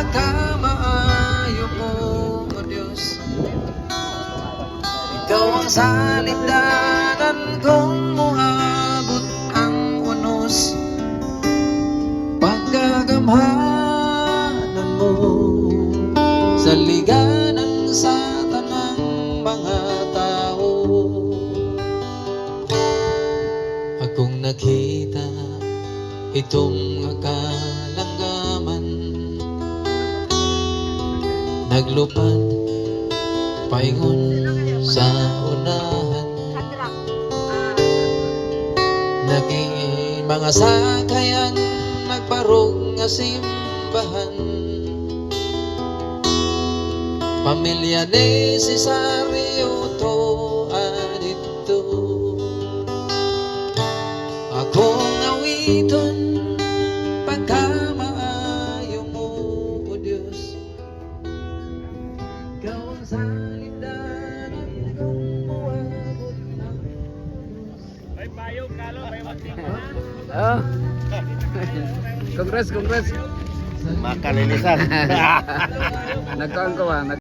pagkamaayo mo, O Diyos. Ikaw ang salibdanan kung moabot ang unos, pagkagamhanan mo sa liganan sa tanang mga tao. Akong nakita itong kalanggaman, naglupad paingon sa unahan, naging mga sakayan nagparog nga simbahan. Pamilya ni Cesario to adito, akong awiton pagkamaayo mo, O Diyos. Ikaw ang salibdanan kung moabot ang unos. May payong kalo, may matik. Oh. Congrats. Makalilisan. Nagkaon ko ba?